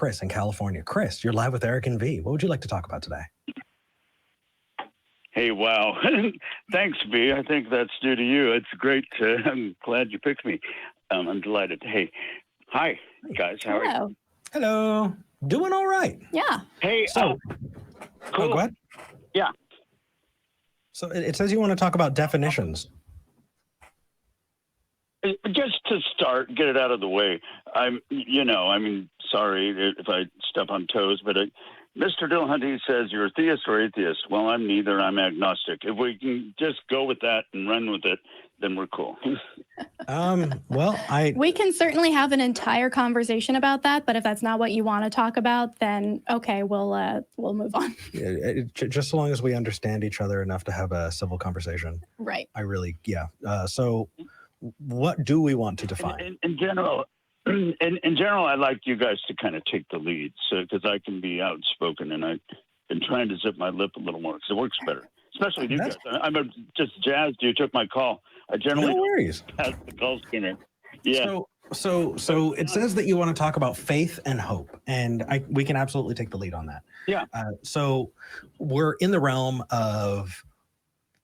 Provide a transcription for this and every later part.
Chris in California. Chris, you're live with Eric and V. What would you like to talk about today? Hey, wow. Thanks, V. I think that's due to you. It's great. I'm glad you picked me. I'm delighted. Hey, hi, guys. How are you? Hello. Doing all right. Yeah. Hey, So, cool. go ahead. Yeah. So it says you want to talk about definitions. Just to start, get it out of the way. Sorry if I step on toes, but Mr. Dillahunty says you're a theist or atheist. Well, I'm neither. I'm agnostic. If we can just go with that and run with it, then we're cool. We can certainly have an entire conversation about that, but if that's not what you want to talk about, then okay, we'll move on. Just so long as we understand each other enough to have a civil conversation. Right. So what do we want to define? In general, I'd like you guys to kind of take the lead, because I can be outspoken, and I've been trying to zip my lip a little more because it works better, especially with you guys. I'm just jazzed you took my call. I generally no worries. Has the call screener. Yeah. So it says that you want to talk about faith and hope, and we can absolutely take the lead on that. Yeah. So we're in the realm of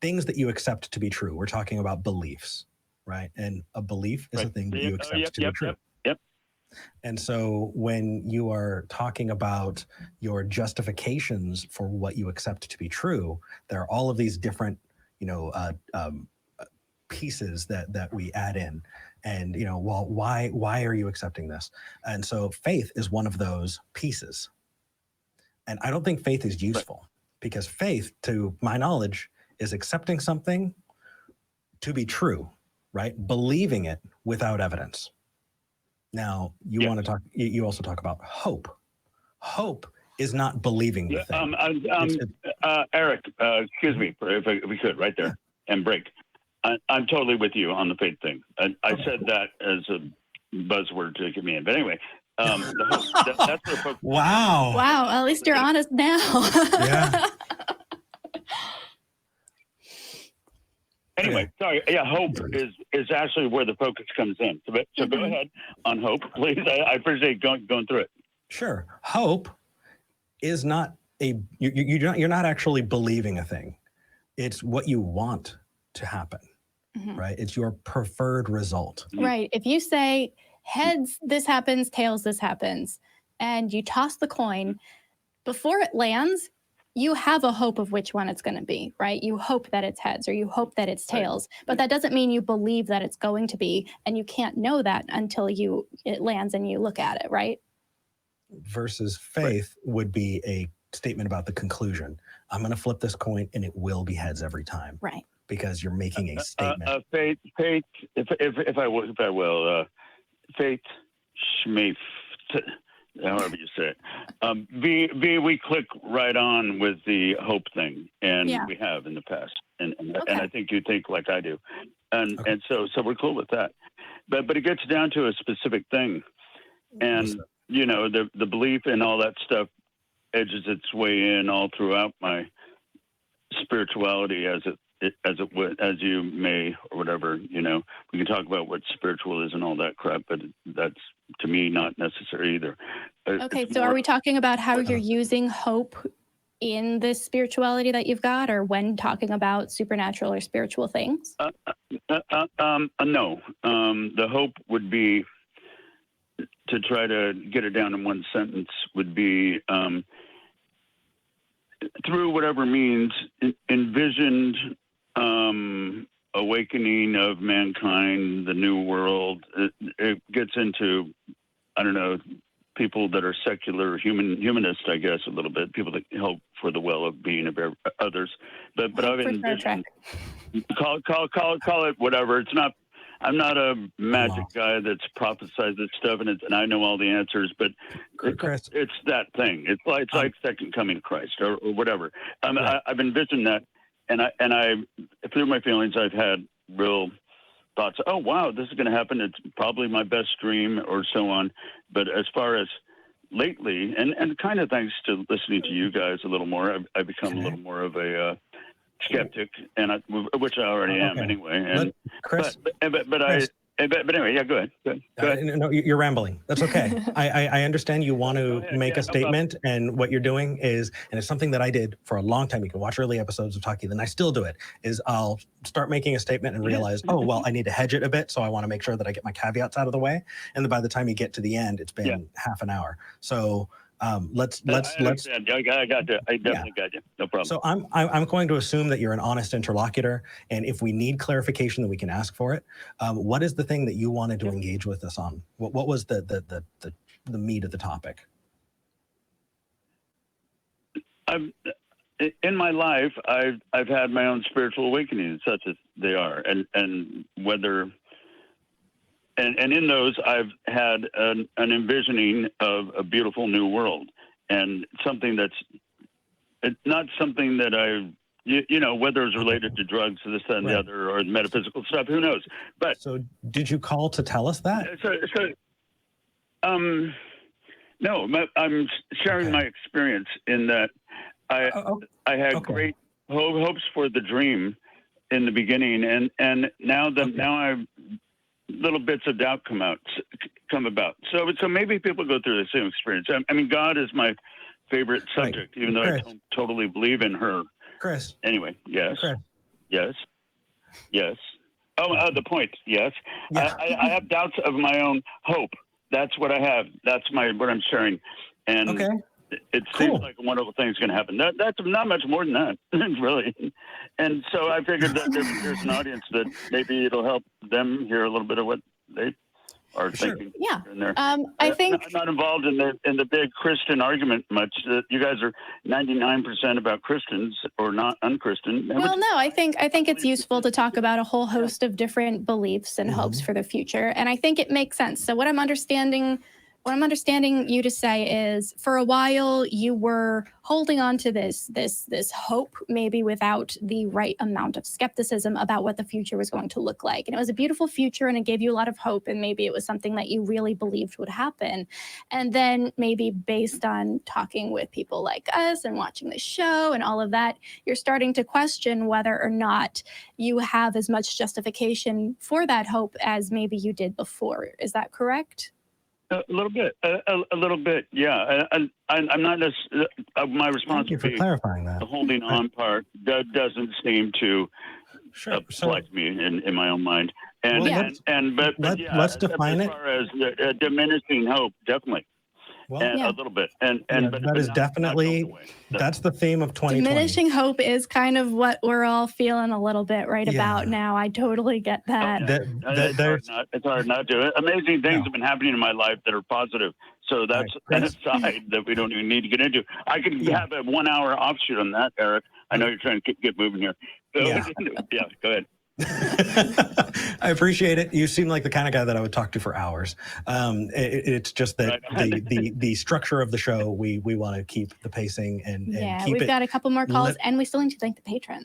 things that you accept to be true. We're talking about beliefs, right? And a belief is a thing that you accept to be true. Yep. And so when you are talking about your justifications for what you accept to be true, there are all of these different, pieces that we add in. And, why are you accepting this? And so faith is one of those pieces. And I don't think faith is useful because faith, to my knowledge, is accepting something to be true, right? Believing it without evidence. Now, you want to talk, you also talk about hope. Hope is not believing the thing. Eric, excuse me, if we could, right there, and break. I'm totally with you on the faith thing. I said that as a buzzword to get me in. But anyway, that's the focus. Wow. Wow, at least you're honest now. Yeah. Anyway, sorry. Yeah, hope is actually where the focus comes in. So go ahead on hope, please. I appreciate going through it. Sure. Hope is not you're not actually believing a thing. It's what you want to happen, right? It's your preferred result. Right. If you say heads, this happens, tails, this happens, and you toss the coin, before it lands, you have a hope of which one it's going to be, right? You hope that it's heads or you hope that it's tails, but that doesn't mean you believe that it's going to be, and you can't know that until it lands and you look at it, right? Versus faith would be a statement about the conclusion. I'm going to flip this coin and it will be heads every time. Right. Because you're making a statement. Faith, if I will, faith, schmeef, however you say it. We click right on with the hope thing, and we have in the past, and I think you think like I do, and so we're cool with that. But it gets down to a specific thing, and the belief and all that stuff edges its way in all throughout my spirituality, as you may, or whatever. We can talk about what spiritual is and all that crap, but that's to me not necessary either. Okay, so are we talking about how you're using hope in this spirituality that you've got, or when talking about supernatural or spiritual things? No. The hope would be, to try to get it down in one sentence, would be through whatever means envisioned awakening of mankind, the new world. It gets into, I don't know, people that are secular, humanist, I guess, a little bit, people that help for the well-being of others. But I've envisioned, call it whatever. It's not. I'm not a magic guy that's prophesized this stuff, and I know all the answers. But it's that thing. It's like second coming of Christ or whatever. I've envisioned that, and I through my feelings, I've had real thoughts. Oh wow, this is going to happen. It's probably my best dream, or so on. But as far as lately, and kind of thanks to listening to you guys a little more, I've become a little more of a skeptic, which I already am anyway. And Chris, but But anyway, yeah, go ahead. Go ahead. No, you're rambling. That's okay. I understand you want to make a statement, and what you're doing is, and it's something that I did for a long time. You can watch early episodes of Talk Heathen. I still do it. Is I'll start making a statement and realize, oh well, I need to hedge it a bit, so I want to make sure that I get my caveats out of the way. And then by the time you get to the end, it's been half an hour. So let's. I got you. I definitely got you. No problem. So I'm going to assume that you're an honest interlocutor, and if we need clarification, then we can ask for it. What is the thing that you wanted to engage with us on? What was the meat of the topic? In my life, I've had my own spiritual awakenings, such as they are, and whether. And in those, I've had an envisioning of a beautiful new world, and something that's not something that whether it's related to drugs, this, that, and the other, or metaphysical stuff, who knows? But so, did you call to tell us that? No, I'm sharing my experience in that I had great hopes for the dream in the beginning, and now I've little bits of doubt come about. So maybe people go through the same experience. I mean, God is my favorite subject, even though I don't totally believe in her. Chris. Anyway, yes. Chris. Yes. Oh, the point. Yes. Yeah. I have doubts of my own hope. That's what I have. That's what I'm sharing. And it seems like a wonderful thing's going to happen. That's not much more than that, really. And so I figured that there's an audience that maybe it'll help them hear a little bit of what they are thinking. Yeah. In there. I think I'm not involved in the big Christian argument much. You guys are 99% about Christians or not unchristian. Well, no, I think it's useful to talk about a whole host of different beliefs and hopes for the future, and I think it makes sense. So what I'm understanding you to say is, for a while you were holding on to this hope, maybe without the right amount of skepticism about what the future was going to look like. And it was a beautiful future, and it gave you a lot of hope, and maybe it was something that you really believed would happen. And then maybe based on talking with people like us and watching the show and all of that, you're starting to question whether or not you have as much justification for that hope as maybe you did before. Is that correct? A little bit, yeah. I'm not necessarily, my responsibility, the holding on part, that doesn't seem to apply to me in my own mind. And let's define as far as diminishing hope, definitely. Well, a little bit, but that is definitely that's the theme of 2020. Diminishing hope is kind of what we're all feeling a little bit about now. I totally get that. It's hard not to. Amazing things have been happening in my life that are positive. So that's an aside that we don't even need to get into. I could have a 1 hour offshoot on that, Eric. I know you're trying to get moving here. So, go ahead. I appreciate it. You seem like the kind of guy that I would talk to for hours. It's just that the structure of the show, we want to keep the pacing and keep we've got a couple more calls, and we still need to thank the patrons.